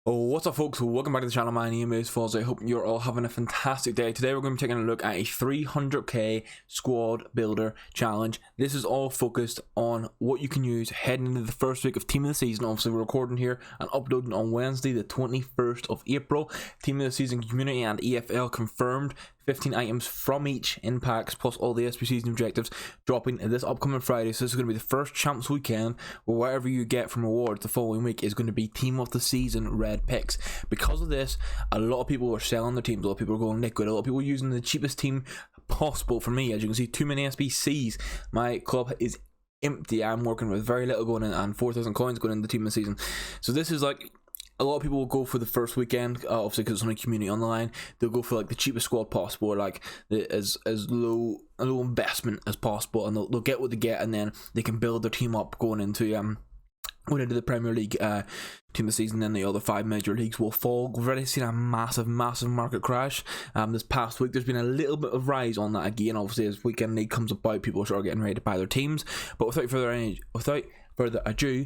Oh, what's up folks, welcome back to the channel. My name is Foz. I hope you're all having a fantastic day. Today we're going to be taking a look at a 300k squad builder challenge. This is all focused on what you can use heading into the first week of team of the season. Obviously we're recording here and uploading on Wednesday the 21st of April. Team of the season, community and EFL confirmed. 15 items from each in packs plus all the SP season objectives dropping this upcoming Friday. So this is going to be the first champs weekend where whatever you get from rewards the following week is going to be team of the season red picks. Because of this, a lot of people are selling their teams, a lot of people are going liquid, a lot of people are using the cheapest team possible. For me, as you can see, too many SBCs. My club is empty. I'm working with very little going in and 4,000 coins going in the team of the season. So this is like, a lot of people will go for the first weekend, obviously because it's on a community online. They'll go for like the cheapest squad possible, or like as low investment as possible, and they'll get what they get, and then they can build their team up going into the Premier League team of the season. Then the other 5 major leagues will fall. We've already seen a massive market crash this past week. There's been a little bit of rise on that again. Obviously, as weekend league comes about, people are getting ready to buy their teams. But without further ado,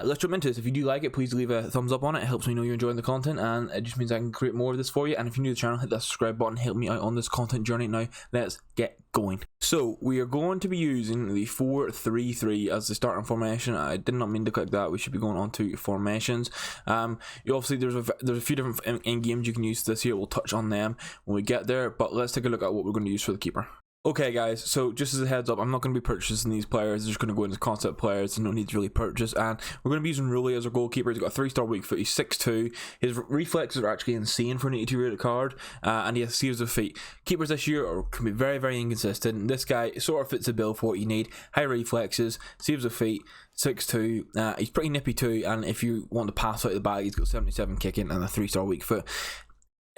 let's jump into this. If you do like it, please leave a thumbs up on it. It helps me know you're enjoying the content, and it just means I can create more of this for you. And if you're new to the channel, hit that subscribe button. Help me out on this content journey. Now, let's get going. So, we are going to be using the 4-3-3 as the starting formation. I did not mean to click that. We should be going on to formations. Obviously, there's a few different in games you can use this year. We'll touch on them when we get there. But let's take a look at what we're going to use for the keeper. Okay guys, so just as a heads up, I'm not going to be purchasing these players. They're just going to go into concept players, so no need to really purchase. And we're going to be using Rulli as our goalkeeper. He's got a 3-star weak foot, he's 6'2". His reflexes are actually insane for an 82 rated card, and he has seals of feet. Keepers this year can be very inconsistent. This guy sort of fits the bill for what you need. High reflexes, saves of feet, 6'2". He's pretty nippy too, and if you want to pass out the bag, he's got 77 kicking and a 3-star weak foot.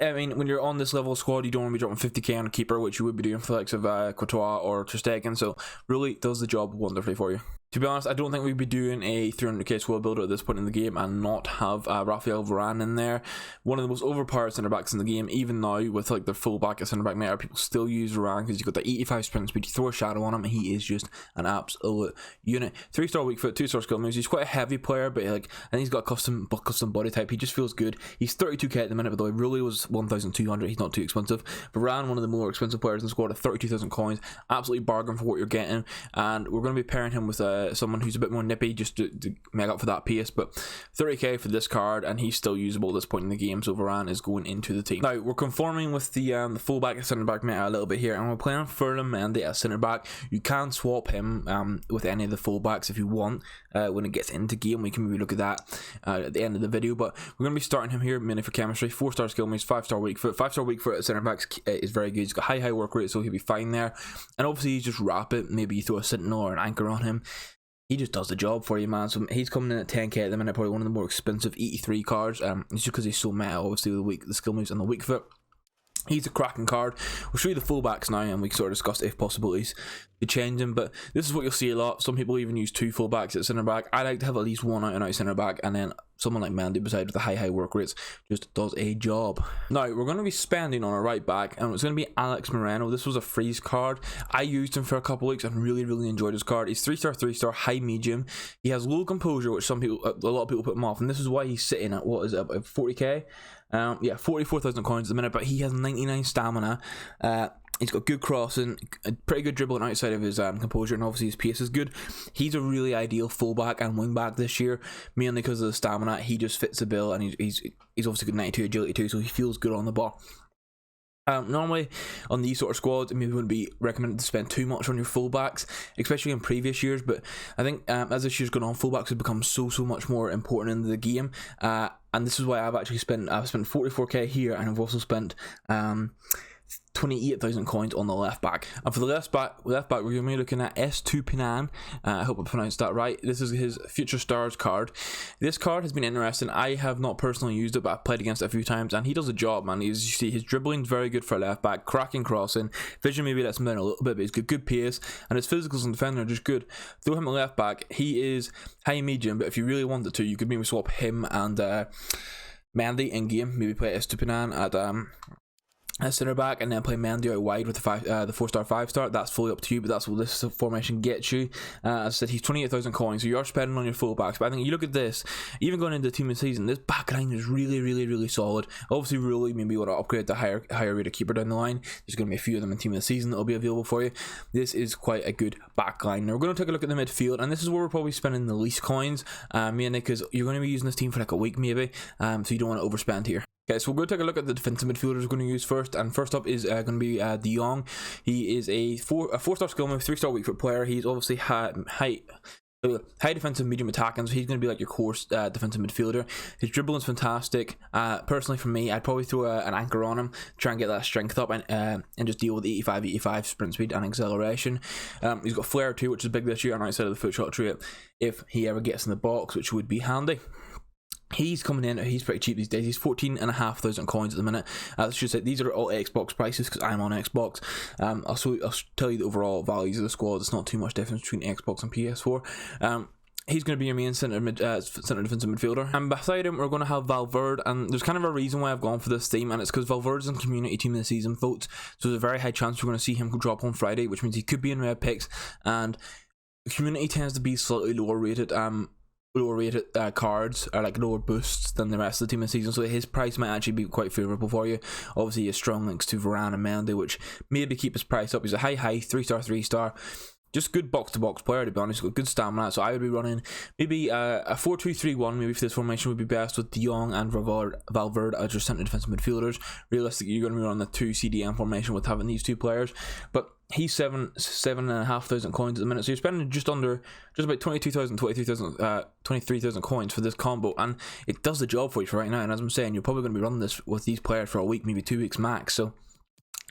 I mean, when you're on this level of squad, you don't want to be dropping 50k on a keeper, which you would be doing for the likes of Courtois or Ter Stegen, so really does the job wonderfully for you. To be honest, I don't think we'd be doing a 300k squad builder at this point in the game and not have Raphael Varane in there. One of the most overpowered centre backs in the game, even now with like their full back at centre back meta, people still use Varane because you've got the 85 sprint speed. You throw a shadow on him, and he is just an absolute unit. 3-star weak foot, 2-star skill moves. He's quite a heavy player, but like I think he's got a custom body type. He just feels good. He's 32k at the minute, but the way Rulli was 1,200. He's not too expensive. Varane, one of the more expensive players in the squad, at 32,000 coins. Absolutely bargain for what you're getting, and we're going to be pairing him with someone who's a bit more nippy just to make up for that pace. But 30k for this card, and he's still usable at this point in the game, so Varane is going into the team. Now we're conforming with the fullback and centre back meta a little bit here, and we're playing Ferland Mendy at centre back. You can swap him with any of the fullbacks if you want when it gets into game. We can maybe look at that at the end of the video, but we're going to be starting him here mainly for chemistry. 4-star skill moves, 5-star weak foot. 5-star weak foot at centre backs is very good. He's got high work rate, so he'll be fine there. And obviously he's just rapid. Maybe you throw a sentinel or an anchor on him, he just does the job for you, man. So he's coming in at 10k at the minute, probably one of the more expensive 83 cards. It's just because he's so meta, obviously, with the skill moves and the weak foot. He's a cracking card. We'll show you the fullbacks now, and we can sort of discuss if possibilities to change him. But this is what you'll see a lot. Some people even use 2 fullbacks at centre back. I like to have at least one out and out centre back, and then someone like Mendy beside with the high work rates just does a job. Now we're going to be spending on a right back, and it's going to be Alex Moreno. This was a freeze card. I used him for a couple weeks and really enjoyed his card. He's 3-star, high medium. He has low composure, which a lot of people put him off, and this is why he's sitting at, what is it, about 40k? Yeah, 44,000 coins at the minute, but he has 99 stamina. He's got good crossing, a pretty good dribbling outside of his composure, and obviously his pace is good. He's a really ideal fullback and wingback this year, mainly because of the stamina. He just fits the bill, and he's obviously got 92 agility too, so he feels good on the ball. Normally on these sort of squads, maybe wouldn't be recommended to spend too much on your fullbacks, especially in previous years, but I think as this year's gone on, fullbacks have become so much more important in the game, and this is why I've spent 44k here, and I've also spent 28,000 coins on the left back. And for the left back we're going to be looking at Estupinan. I hope I pronounced that right. This is his Future Stars card. This card has been interesting. I have not personally used it, but I've played against it a few times, and he does a job, man. You see, his dribbling is very good for a left back, cracking crossing, vision maybe lets him down a little bit, but he's got good pace, and his physicals and defender are just good. Throw him at left back. He is high medium, but if you really wanted to, you could maybe swap him and Mendy in game. Maybe play Estupinan centre back, and then play Mendy out wide with the 4-star 5-star. That's fully up to you, but that's what this formation gets you. As I said, he's 28,000 coins, so you are spending on your fullbacks. But I think you look at this, even going into the team of the season, this back line is really solid. Obviously, really maybe want to upgrade the higher rated keeper down the line. There's going to be a few of them in team of the season that will be available for you. This is quite a good back line. Now we're going to take a look at the midfield, and this is where we're probably spending the least coins, mainly because you're going to be using this team for like a week maybe, so you don't want to overspend here. Okay, so we're going to take a look at the defensive midfielders we're going to use first, and first up is going to be Jong. He is a 4-star skill move, 3-star weak foot player. He's obviously high defensive, medium attacking, so he's going to be like your core defensive midfielder. His dribbling is fantastic. Personally, for me, I'd probably throw an anchor on him, try and get that strength up, and just deal with 85 sprint speed and acceleration. He's got flair too, which is big this year, and outside of the foot shot trait, if he ever gets in the box, which would be handy. He's coming in, he's pretty cheap these days. He's 14,500 coins at the minute. Let's just say these are all Xbox prices because I'm on Xbox. I'll tell you the overall values of the squad. It's not too much difference between Xbox and PS4. He's going to be your main centre defensive midfielder. And beside him, we're going to have Valverde. And there's kind of a reason why I've gone for this team, and it's because Valverde's in community team of the season votes. So there's a very high chance we're going to see him drop on Friday, which means he could be in red picks. And community tends to be slightly lower rated cards, or like lower boosts than the rest of the team this season, so his price might actually be quite favourable for you. Obviously, he has strong links to Varane and Mendy, which maybe keep his price up. He's a high 3-star, just good box-to-box player, to be honest. He's got good stamina, so I would be running maybe a 4-2-3-1 maybe for this formation would be best, with De Jong and Valverde as your centre defensive midfielders. Realistically, you're going to be running the 2 CDM formation with having these two players, but he's 7,500 coins at the minute, so you're spending just about 23,000 coins for this combo, and it does the job for you for right now. And as I'm saying, you're probably going to be running this with these players for a week, maybe 2 weeks max, so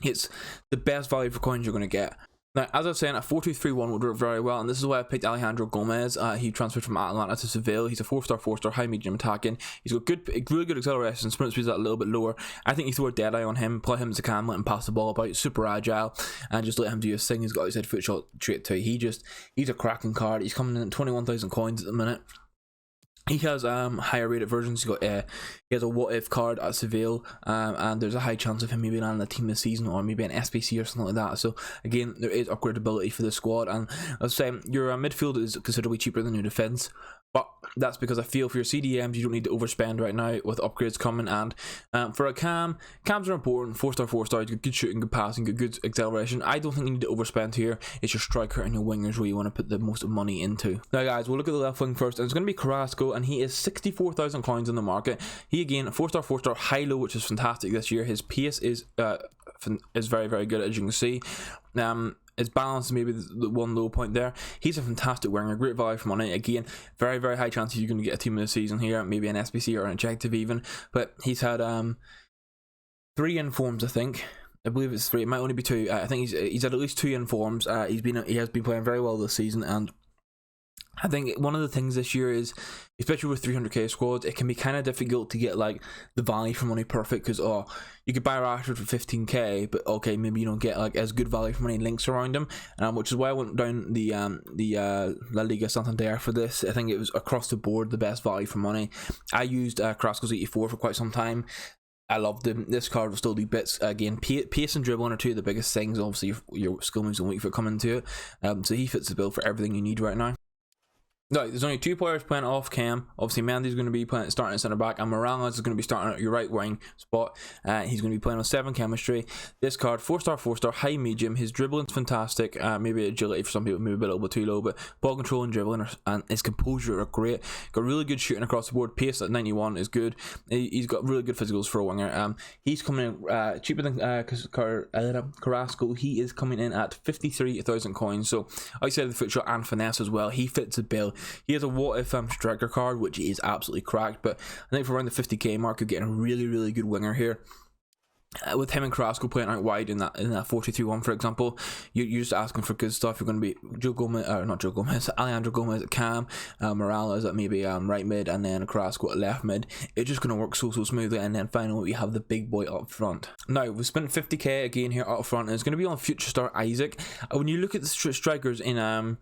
it's the best value for coins you're going to get. Now, as I was saying, a 4-2-3-1 would work very well, and this is why I picked Alejandro Gomez. He transferred from Atlanta to Seville. He's a 4-star, high medium attacking. He's got really good acceleration, sprint speed's a little bit lower. I think you throw a dead eye on him, play him as a cam, let him pass the ball about, super agile, and just let him do his thing. He's got his head foot shot trait too. He's a cracking card. He's coming in at 21,000 coins at the minute. He has higher rated versions. He has a what if card at Seville, and there's a high chance of him maybe landing a team this season, or maybe an SBC or something like that. So again, there is upgradability for the squad, and as I say, your midfield is considerably cheaper than your defense. But that's because I feel for your CDMs, you don't need to overspend right now with upgrades coming. And for a cams are important. 4-star, good shooting, good passing, good acceleration. I don't think you need to overspend here. It's your striker and your wingers where you want to put the most money into. Now guys, we'll look at the left wing first, and it's going to be Carrasco, and he is 64,000 coins in the market. He again, 4-star, high-low, which is fantastic this year. His pace is very good, as you can see. His balance is maybe the one low point there. He's a fantastic winger, great value for money. Again, very high chance you're going to get a team of the season here, maybe an SBC or an objective even. But he's had 3 informs, I think. I believe it's 3. It might only be 2. I think he's had at least 2 informs. He has been playing very well this season, and I think one of the things this year is, especially with 300k squads, it can be kind of difficult to get like the value for money perfect, because you could buy Rashford for 15k, but okay, maybe you don't get like as good value for money links around him, which is why I went down the La Liga Santander for this. I think it was across the board the best value for money. I used Carrasco's 84 for quite some time. I loved him. This card will still do bits. Again, pace and dribbling are 2 of the biggest things. Obviously, your skill moves and weak foot come into it, so he fits the bill for everything you need right now. No, there's only 2 players playing off cam. Obviously, Mendy's going to be starting at centre back, and Moreno is going to be starting at your right wing spot. He's going to be playing on 7 chemistry. This card, 4-star, high medium. His dribbling's fantastic. Maybe agility for some people, maybe a little bit too low, but ball control and dribbling and his composure are great. Got really good shooting across the board. Pace at 91 is good. He's got really good physicals for a winger. He's coming in cheaper than Carrasco. He is coming in at 53,000 coins. So outside of the foot shot and finesse as well, he fits the bill. He has a what if striker card, which is absolutely cracked, but I think for around the 50k mark, you're getting a really good winger here. With him and Carrasco playing out wide in that 4-2-3-1, for example, you're just asking for good stuff. You're going to be Alejandro Gomez at cam, Morales at maybe right mid, and then Carrasco at left mid. It's just going to work so smoothly. And then finally, we have the big boy up front. Now we spent 50k again here up front, and it's going to be on future star Isaac. When you look at the strikers in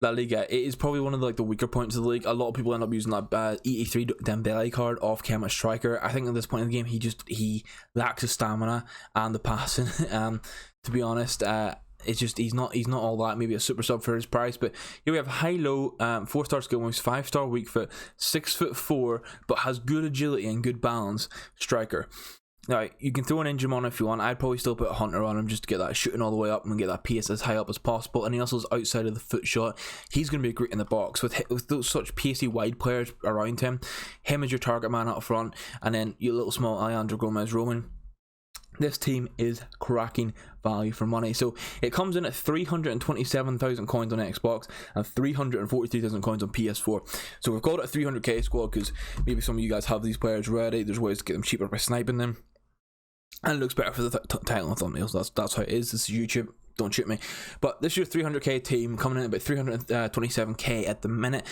La Liga, it is probably one of the weaker points of the league. A lot of people end up using that 83 Dembele card off cam as striker. I think at this point in the game he lacks the stamina and the passing. To be honest, it's just he's not all that. Maybe a super sub for his price, but here we have high low, 4-star skill moves, 5-star weak foot, 6'4", but has good agility and good balance striker. Now, you can throw an engine on if you want. I'd probably still put a Hunter on him just to get that shooting all the way up and get that pace as high up as possible. And he also is outside of the foot shot. He's going to be great in the box. With those such pacey wide players around him as your target man up front, and then your little small Alejandro Gomez roaming. This team is cracking value for money. So it comes in at 327,000 coins on Xbox and 343,000 coins on PS4. So we've called it a 300k squad because maybe some of you guys have these players ready. There's ways to get them cheaper by sniping them. And it looks better for the title and thumbnails. That's how it is. This is YouTube. Don't shoot me. But this is your 300k team coming in at about 327k at the minute.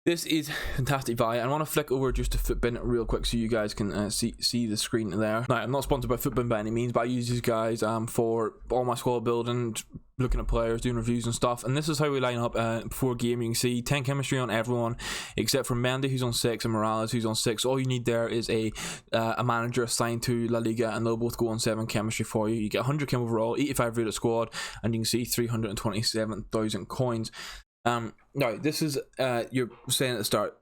This is fantastic value. I want to flick over just to Footbin real quick so you guys can see the screen there. Now, I'm not sponsored by Footbin by any means, but I use these guys for all my squad building, looking at players, doing reviews and stuff. And this is how we line up before game. You can see 10 chemistry on everyone except for Mendy, who's on 6, and Morales, who's on 6. All you need there is a manager assigned to La Liga, and they'll both go on 7 chemistry for you. You get 100 chem overall, 85 rated squad, and you can see 327,000 coins. Now, this is you're saying at the start,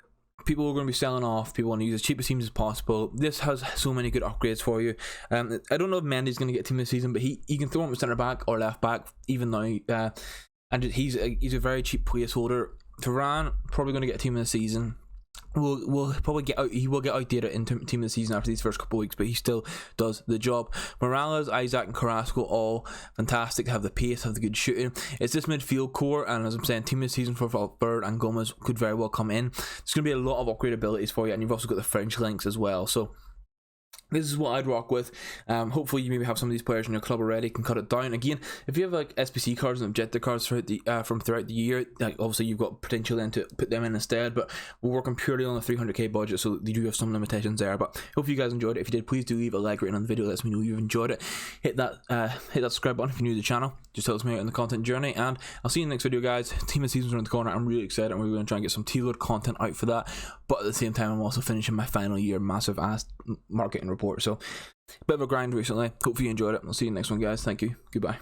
people are going to be selling off, people want to use as cheap as teams as possible. This has so many good upgrades for you. I don't know if Mendy's going to get team this season, but he can throw him at centre back or left back even now, and he's a very cheap placeholder. Varane probably going to get a team this season. Will probably get out. He will get outdated in team of the season after these first couple of weeks, but he still does the job. Morales, Isaac, and Carrasco all fantastic. Have the pace, have the good shooting. It's this midfield core, and as I'm saying, team of the season for Bird and Gomez could very well come in. There's going to be a lot of upgrade abilities for you, and you've also got the French links as well. So this is what I'd rock with. Hopefully you maybe have some of these players in your club already, can cut it down. Again, if you have like SBC cards and objective cards throughout the year, like obviously you've got potential then to put them in instead, but we're working purely on a 300k budget, so you do have some limitations there. But hope you guys enjoyed it. If you did, please do leave a like rating on the video, lets me know you've enjoyed it. Hit that subscribe button if you're new to the channel, just helps me out in the content journey, and I'll see you in the next video, guys. Team of seasons around the corner. I'm really excited, and we're going to try and get some T-load content out for that, but at the same time I'm also finishing my final year massive ass marketing report, so bit of a grind recently. Hopefully you enjoyed it. I'll see you in the next one, guys. Thank you. Goodbye.